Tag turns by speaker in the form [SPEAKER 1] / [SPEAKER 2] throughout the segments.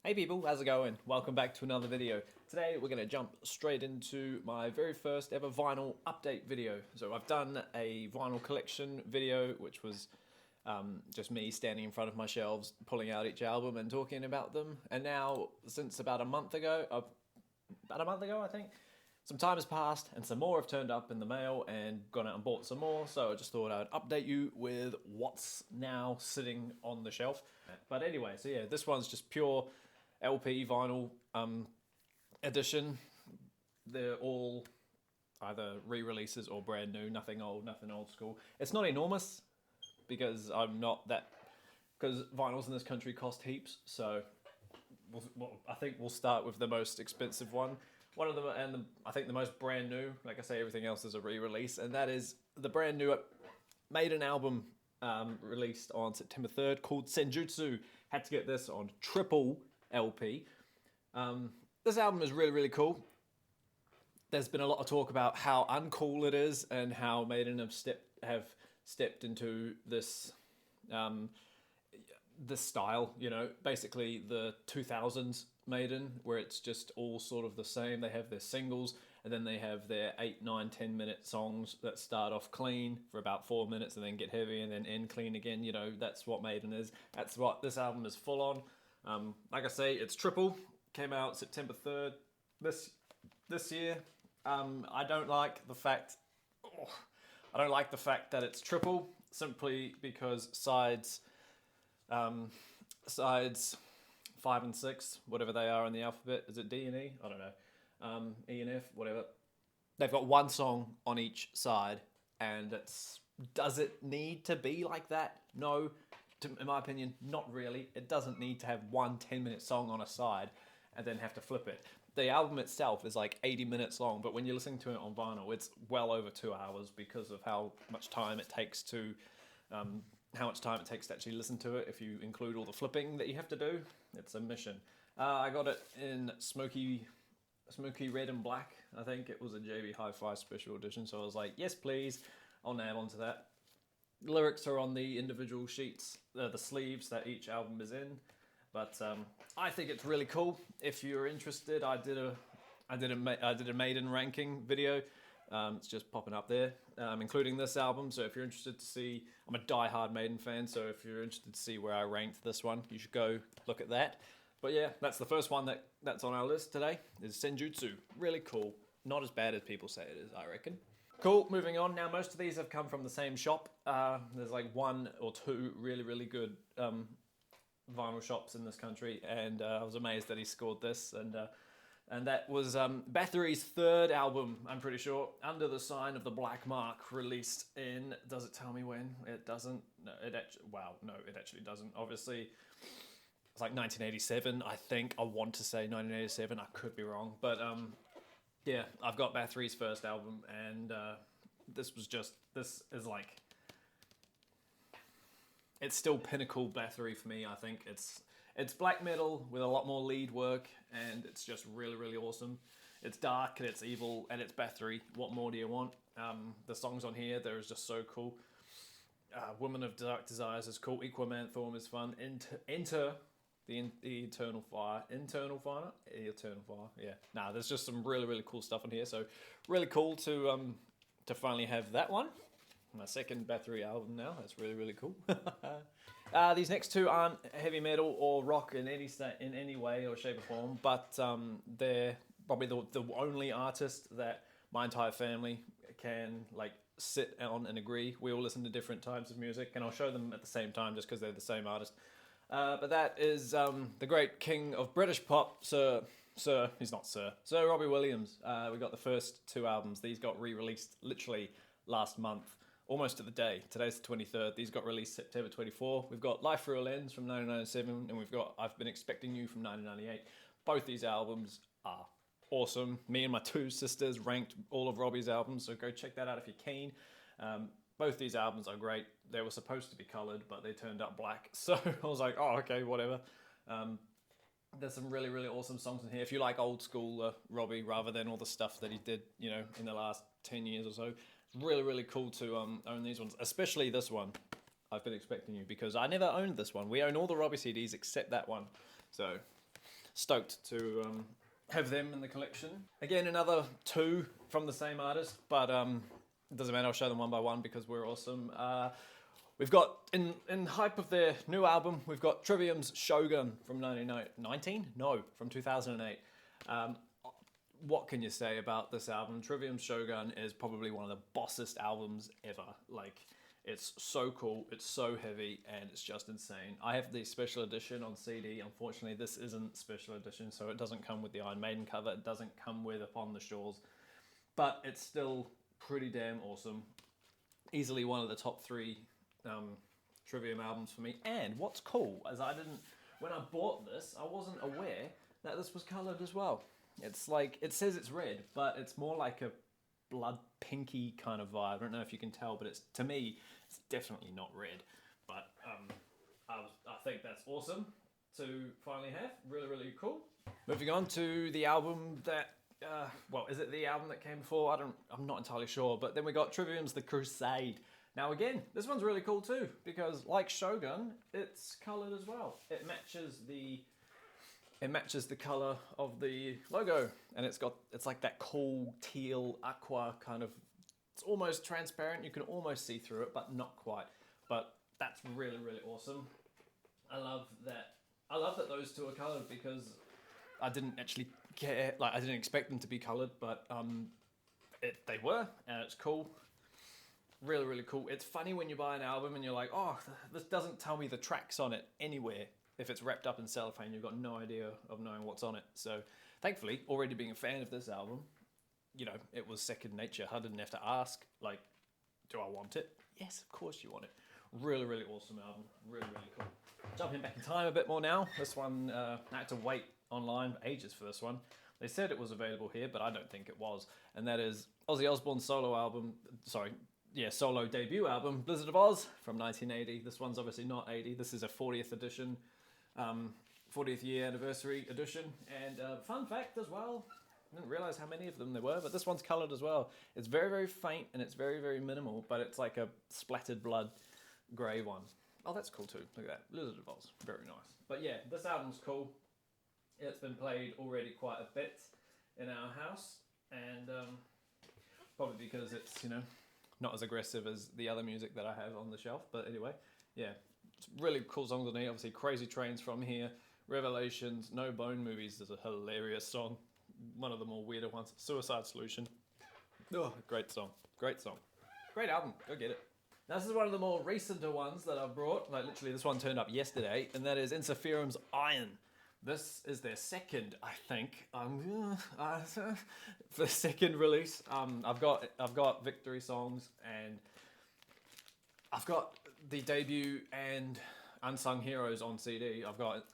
[SPEAKER 1] Hey people, how's it going? Welcome back to another video. Today we're going to jump straight into my very first ever vinyl update video. So I've done a vinyl collection video, which was just me standing in front of my shelves, pulling out each album and talking about them. And now, since about a month ago I think, some time has passed and some more have turned up in the mail and gone out and bought some more. So I just thought I'd update you with what's now sitting on the shelf. But anyway, so yeah, this one's just pure LP vinyl edition. They're all either re-releases or brand new, nothing old school. It's not enormous because because vinyls in this country cost heaps. So I think we'll start with the most expensive one. One of them, and I think the most brand new, like I say, everything else is a re-release, and that is the brand new Maiden album released on September 3rd called Senjutsu. Had to get this on triple LP. This album is really, really cool. There's been a lot of talk about how uncool it is and how Maiden have stepped into this this style, you know, basically the 2000s Maiden, where it's just all sort of the same. They have their singles and then they have their 8, 9, 10-minute songs that start off clean for about 4 minutes and then get heavy and then end clean again. You know, that's what Maiden is. That's what this album is full on. Like I say, it's triple. Came out September 3rd this year. I don't like the fact that it's triple, simply because sides 5 and 6, whatever they are in the alphabet, is it D and E? I don't know. E and F, whatever. They've got one song on each side, and does it need to be like that? No, in my opinion, not really. It doesn't need to have one 10-minute song on a side and then have to flip it. The album itself is like 80 minutes long, but when you're listening to it on vinyl, it's well over 2 hours because of how much time it takes to actually listen to it. If you include all the flipping that you have to do, it's a mission. I got it in smoky red and black. I think it was a JB Hi-Fi special edition, so I was like, yes please, I'll nab onto that. The lyrics are on the individual sheets, the sleeves that each album is in, but I think it's really cool. If you're interested, I did a Maiden ranking video. It's just popping up there, including this album. So if you're interested to see, I'm a die-hard Maiden fan, so if you're interested to see where I ranked this one, you should go look at that. But yeah, that's the first one that's on our list today, is Senjutsu. Really cool. Not as bad as people say it is, I reckon. Cool, moving on. Now, most of these have come from the same shop. There's like 1 or 2 really, really good vinyl shops in this country, and I was amazed that he scored this, and that was Bathory's 3rd album, I'm pretty sure, Under the Sign of the Black Mark, released in, does it tell me when? It doesn't. No, it actually doesn't. Obviously, it's like 1987, I think. I want to say 1987, I could be wrong. But yeah, I've got Bathory's first album, and this is like, it's still pinnacle Bathory for me. I think it's black metal with a lot more lead work, and it's just really, really awesome. It's dark, and it's evil, and it's Bathory. What more do you want? The songs on here, they're just so cool. Woman of Dark Desires is cool. Equimanthorm is fun. Enter the Eternal Fire. Eternal Fire? Eternal Fire, yeah. Nah, there's just some really, really cool stuff on here, so really cool to finally have that one. My second Bathory album now. That's really, really cool. These next 2 aren't heavy metal or rock in any way or shape or form, but they're probably the only artist that my entire family can like sit on and agree. We all listen to different types of music, and I'll show them at the same time just because they're the same artist. But that is the great king of British pop, Sir Robbie Williams. We got the first 2 albums. These got re-released literally last month. Almost to the day. Today's the 23rd. These got released September 24. We've got Life Through a Lens from 1997, and we've got I've Been Expecting You from 1998. Both these albums are awesome. Me and my 2 sisters ranked all of Robbie's albums, so go check that out if you're keen. Both these albums are great. They were supposed to be coloured, but they turned up black. So I was like, oh, okay, whatever. There's some really, really awesome songs in here. If you like old school Robbie, rather than all the stuff that he did, you know, in the last 10 years or so, it's really, really cool to own these ones, especially this one, I've Been Expecting You, because I never owned this one. We own all the Robbie CDs except that one. So stoked to have them in the collection. Again, another 2 from the same artist, but it doesn't matter, I'll show them one by one because we're awesome. We've got, in hype of their new album, we've got Triviums Shogun from 19? No, from 2008. What can you say about this album? Trivium Shogun is probably one of the bossest albums ever. Like, it's so cool, it's so heavy, and it's just insane. I have the special edition on CD. Unfortunately, this isn't special edition, so it doesn't come with the Iron Maiden cover. It doesn't come with Upon the Shores, but it's still pretty damn awesome. Easily one of the top 3 Trivium albums for me. And what's cool is when I bought this, I wasn't aware that this was colored as well. It's like, it says it's red, but it's more like a blood pinky kind of vibe. I don't know if you can tell, but to me, it's definitely not red. But I think that's awesome to finally have. Really, really cool. Moving on to the album that, is it the album that came before? I'm not entirely sure. But then we got Trivium's The Crusade. Now again, this one's really cool too, because like Shogun, it's colored as well. It matches the color of the logo, and it's like that cool teal aqua kind of, it's almost transparent, you can almost see through it, but not quite. But that's really, really awesome. I love that those 2 are colored, because I didn't actually care, like I didn't expect them to be colored, but they were, and it's cool. Really, really cool. It's funny when you buy an album and you're like, oh, this doesn't tell me the tracks on it anywhere. If it's wrapped up in cellophane, you've got no idea of knowing what's on it. So thankfully, already being a fan of this album, it was second nature. I didn't have to ask, like, do I want it? Yes, of course you want it. Really, really awesome album. Really, really cool. Jumping back in time a bit more now. This one, I had to wait online for ages for this one. They said it was available here, but I don't think it was. And that is Aussie Osborne's solo debut album, Blizzard of Oz, from 1980. This one's obviously not 80. This is a 40th edition, 40th year anniversary edition. And fun fact as well, I didn't realize how many of them there were, but this one's colored as well. It's very, very faint and it's very, very minimal, but it's like a splattered blood gray one. Oh, that's cool too. Look at that. Blizzard of Oz. Very nice. But yeah, this album's cool. It's been played already quite a bit in our house, and probably because it's, not as aggressive as the other music that I have on the shelf. But anyway, yeah, it's really cool songs on here. Obviously, Crazy Trains from here, Revelations, No Bone Movies is a hilarious song. One of the more weirder ones. Suicide Solution. Oh, great song. Great song. Great album. Go get it. Now, this is one of the more recenter ones that I've brought. Like, literally, this one turned up yesterday, and that is Senjutsu's Iron. This is their second, I think, for the second release. I've got Victory songs, and I've got the debut and Unsung Heroes on CD. I've got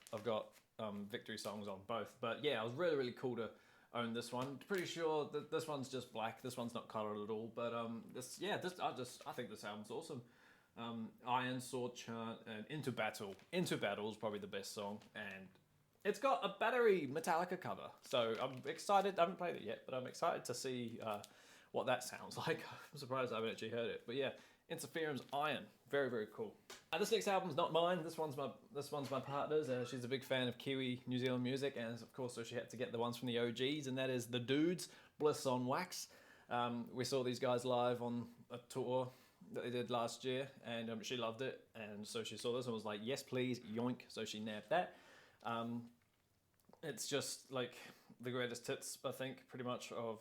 [SPEAKER 1] Victory songs on both. But yeah, it was really, really cool to own this one. Pretty sure that this one's just black. This one's not colored at all. But I think this album's awesome. Iron, Sword Chant, and Into Battle. Into Battle is probably the best song, and it's got a Battery Metallica cover, so I'm excited. I haven't played it yet, but I'm excited to see what that sounds like. I'm surprised I haven't actually heard it, but yeah, Senjutsu's Iron, very, very cool. This next album's not mine. This one's my partner's. She's a big fan of Kiwi New Zealand music, and of course, so she had to get the ones from the OGs, and that is The Dudes, Bliss on Wax. We saw these guys live on a tour that they did last year, and she loved it, and so she saw this and was like, yes, please, yoink. So she nabbed that. It's just like the greatest hits, I think, pretty much of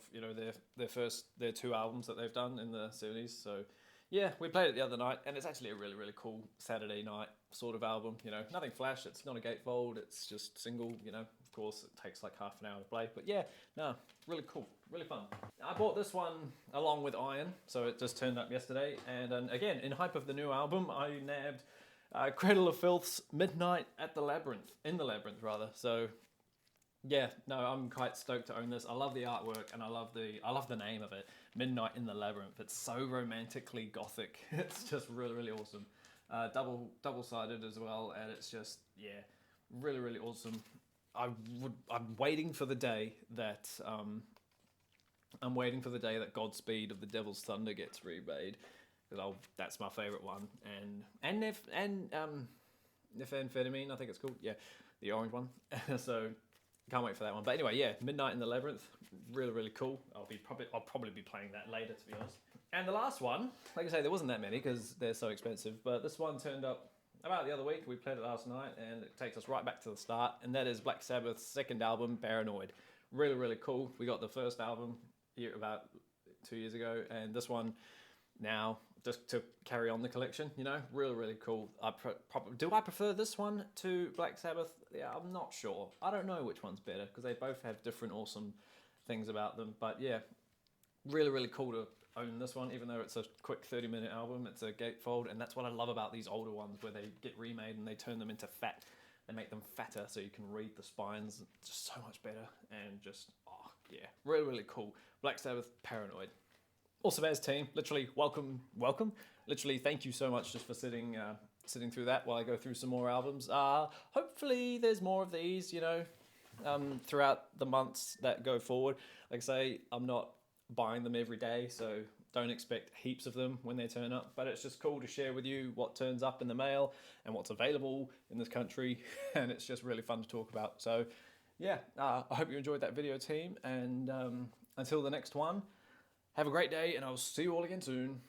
[SPEAKER 1] their 2 albums that they've done in the 70s. So yeah, we played it the other night, and it's actually a really, really cool Saturday night sort of album. Nothing flash. It's not a gatefold. It's just single. Of course, it takes like half an hour to play, but yeah, no, really cool, really fun. I bought this one along with Iron, so it just turned up yesterday, and again, in hype of the new album, I nabbed Cradle of Filth's Midnight at the Labyrinth, in the Labyrinth rather. So yeah, no, I'm quite stoked to own this. I love the artwork, and I love the name of it, Midnight in the Labyrinth. It's so romantically gothic. It's just really, really awesome. Double-sided as well, and it's just, yeah, really, really awesome. I'm waiting for the day that Godspeed of the Devil's Thunder gets remade, because that's my favorite one, and Amphetamine, I think it's called, yeah, the orange one. So Can't wait for that one. But anyway, yeah, Midnight in the Labyrinth, really, really cool. I'll probably be playing that later, to be honest. And the last one, like I say, there wasn't that many because they're so expensive, but this one turned up about the other week. We played it last night, and it takes us right back to the start, and that is Black Sabbath's second album, Paranoid. Really, really cool. We got the first album about 2 years ago, and this one now just to carry on the collection, you know, really, really cool. Do I prefer this one to Black Sabbath? Yeah, I'm not sure. I don't know which one's better because they both have different awesome things about them. But yeah, really, really cool to own this one, even though it's a quick 30-minute album. It's a gatefold, and that's what I love about these older ones where they get remade and they turn them into fat. They make them fatter so you can read the spines. It's just so much better, and just, oh yeah, really, really cool. Black Sabbath, Paranoid. Awesome as team, literally welcome. Literally, thank you so much just for sitting through that while I go through some more albums. Hopefully there's more of these, you know, throughout the months that go forward. Like I say, I'm not buying them every day, so don't expect heaps of them when they turn up, but it's just cool to share with you what turns up in the mail and what's available in this country, and it's just really fun to talk about. So yeah, I hope you enjoyed that video, team, and until the next one, have a great day, and I'll see you all again soon.